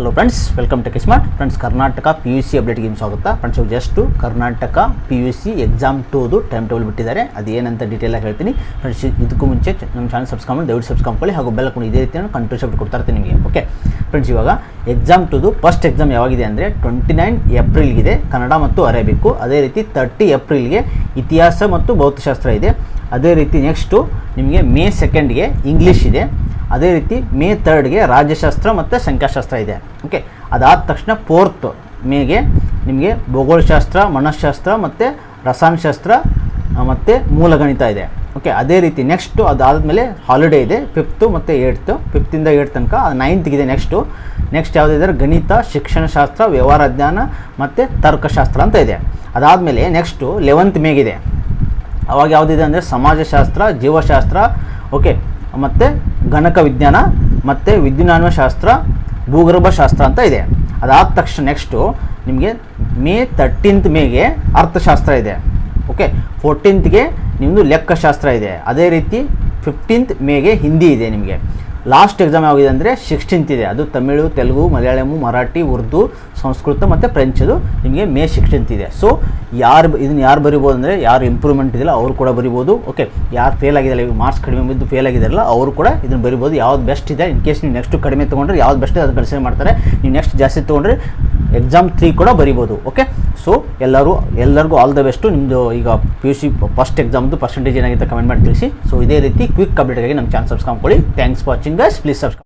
Hello friends, welcome to smart friends. Karnataka PUC ಅಪ್ಡೇಟ್ಗೆ ಸ್ವಾಗತ friends. Just Karnataka PUC exam 2ದು time table ಬಿಟ್ಟಿದ್ದಾರೆ. ಅದೇನಂತ ಡೀಟೇಲಾಗಿ ಹೇಳ್ತೀನಿ ಫ್ರೆಂಡ್ಸ್. ಇದಕ್ಕೂ ಮುಂಚೆ ನಮ್ಮ ಚಾನಲ್ ಸಬ್ಸ್ಕ್ರೈಬ್ ಮಾಡಿ ದಯವಿಟ್ಟು ಸಬ್ಸ್ಕ್ರೈಬ್ ಮಾಡಿ, ಹಾಗೂ ಬೆಲ್ ಹಾಕೊಂಡು ಇದೇ ರೀತಿ ಕಂಟಿನ್ಯೂಸ್ ಅಪ್ಡೇಟ್ ಕೊಡ್ತಾ ಇರ್ತೀನಿ ನಿಮಗೆ. ಓಕೆ ಫ್ರೆಂಡ್ಸ್, ಇವಾಗ ಎಕ್ಸಾಮ್ 2ದು ಫಸ್ಟ್ ಎಕ್ಸಾಮ್ ಯಾವಾಗಿದೆ ಅಂದರೆ 29 ಏಪ್ರಿಲ್ಗಿದೆ ಕನ್ನಡ ಮತ್ತು ಅರೇಬಿಕ್ಕು. ಅದೇ ರೀತಿ 30 ಏಪ್ರಿಲ್ಗೆ ಇತಿಹಾಸ ಮತ್ತು ಭೌತಶಾಸ್ತ್ರ ಇದೆ. ಅದೇ ರೀತಿ ನೆಕ್ಸ್ಟು ನಿಮಗೆ ಮೇ 2ಗೆ ಇಂಗ್ಲೀಷ್ ಇದೆ. ಅದೇ ರೀತಿ ಮೇ 3ಗೆ ರಾಜ್ಯಶಾಸ್ತ್ರ ಮತ್ತು ಸಂಖ್ಯಾಶಾಸ್ತ್ರ ಇದೆ. ಓಕೆ, ಅದಾದ ತಕ್ಷಣ 4th ಮೇಗೆ ನಿಮಗೆ ಭೂಗೋಳಶಾಸ್ತ್ರ, ಮನಃಶಾಸ್ತ್ರ ಮತ್ತು ರಸಾಯನಶಾಸ್ತ್ರ ಮತ್ತು ಮೂಲಗಣಿತ ಇದೆ. ಓಕೆ, ಅದೇ ರೀತಿ ನೆಕ್ಸ್ಟು ಅದಾದಮೇಲೆ ಹಾಲಿಡೇ ಇದೆ 5th ಮತ್ತು 8th, 5th ಇಂದ 8th ತನಕ. 9th ಇದೆ ನೆಕ್ಸ್ಟ್ ಯಾವುದಿದೆ ಗಣಿತ, ಶಿಕ್ಷಣಶಾಸ್ತ್ರ, ವ್ಯವಹಾರ ಜ್ಞಾನ ಮತ್ತು ತರ್ಕಶಾಸ್ತ್ರ ಅಂತ ಇದೆ. ಅದಾದಮೇಲೆ ನೆಕ್ಸ್ಟು 11th ಮೇಗಿದೆ. ಅವಾಗ ಯಾವುದಿದೆ ಅಂದರೆ ಸಮಾಜಶಾಸ್ತ್ರ, ಜೀವಶಾಸ್ತ್ರ, ಓಕೆ, ಮತ್ತು ಗಣಕ ವಿಜ್ಞಾನ ಮತ್ತು ವಿದ್ಯುನ್ಮಾನ ಶಾಸ್ತ್ರ, ಭೂಗರ್ಭಶಾಸ್ತ್ರ ಅಂತ ಇದೆ. ಅದಾದ ತಕ್ಷಣ ನೆಕ್ಸ್ಟು ನಿಮಗೆ ಮೇ 13th ಮೇಗೆ ಅರ್ಥಶಾಸ್ತ್ರ ಇದೆ. ಓಕೆ, 14th ನಿಮ್ಮದು ಲೆಕ್ಕಶಾಸ್ತ್ರ ಇದೆ. ಅದೇ ರೀತಿ 15th ಮೇಗೆ ಹಿಂದಿ ಇದೆ. ನಿಮಗೆ ಲಾಸ್ಟ್ ಎಕ್ಸಾಮ್ ಯಾವಾಗಿದೆ ಅಂದರೆ 16th ಇದೆ. ಅದು ತಮಿಳು, ತೆಲುಗು, ಮಲಯಾಳಮು, ಮರಾಠಿ, ಉರ್ದು, ಸಂಸ್ಕೃತ ಮತ್ತು ಫ್ರೆಂಚದು ನಿಮಗೆ ಮೇ 16th ಇದೆ. ಸೊ ಇದನ್ನು ಯಾರು ಬರಿಬೋದು ಅಂದರೆ ಯಾರು ಇಂಪ್ರೂವ್ಮೆಂಟ್ ಇದೆಯಲ್ಲ ಅವರು ಕೂಡ ಬರಿಬೋದು. ಓಕೆ, ಯಾರು ಫೇಲ್ ಆಗಿದೆಯಲ್ಲ, ಈಗ ಮಾರ್ಕ್ಸ್ ಕಡಿಮೆ ಬಿದ್ದು ಫೇಲ್ ಆಗಿದಾರಲ್ಲ ಅವರು ಕೂಡ ಇದನ್ನು ಬರಿಬೋದು. ಯಾವ್ದು ಬೆಸ್ಟ್ ಇದೆ, ಇನ್ ಕೇಸ್ ನೀವು ನೆಕ್ಸ್ಟ್ ಕಡಿಮೆ ತೊಗೊಂಡ್ರೆ ಯಾವ್ದು ಬೆಸ್ಟ್ ಇದೆ ಅದನ್ನು ಕನ್ಸಿಡರ್ ಮಾಡ್ತಾರೆ. ನೀವು ನೆಕ್ಸ್ಟ್ ಜಾಸ್ತಿ ತೊಗೊಂಡ್ರೆ ಎಕ್ಸಾಮ್ 3 ಕೂಡ ಬರಿಬೋದು. ಓಕೆ, ಸೊ ಎಲ್ಲರಿಗೂ ಆಲ್ ದ ಬೆಸ್ಟು. ನಿಮ್ಮದು ಈಗ PUC ಫಸ್ಟ್ ಎಕ್ಸಾಮ್ದು ಪರ್ಸೆಂಟೇಜ್ ಏನಾಗಿತ್ತು ಕಮೆಂಟ್ ಮಾಡಿ ತಿಳಿಸಿ. ಸೊ ಇದೇ ರೀತಿ ಕ್ವಿಕ್ ಅಪ್ಡೇಟ್ಗಾಗಿ ನಮ್ಮ ಚಾನಲ್ ಸಬ್ಸ್ಕ್ರೈಬ್ ಮಾಡಿ. Thanks for watching guys. Please subscribe.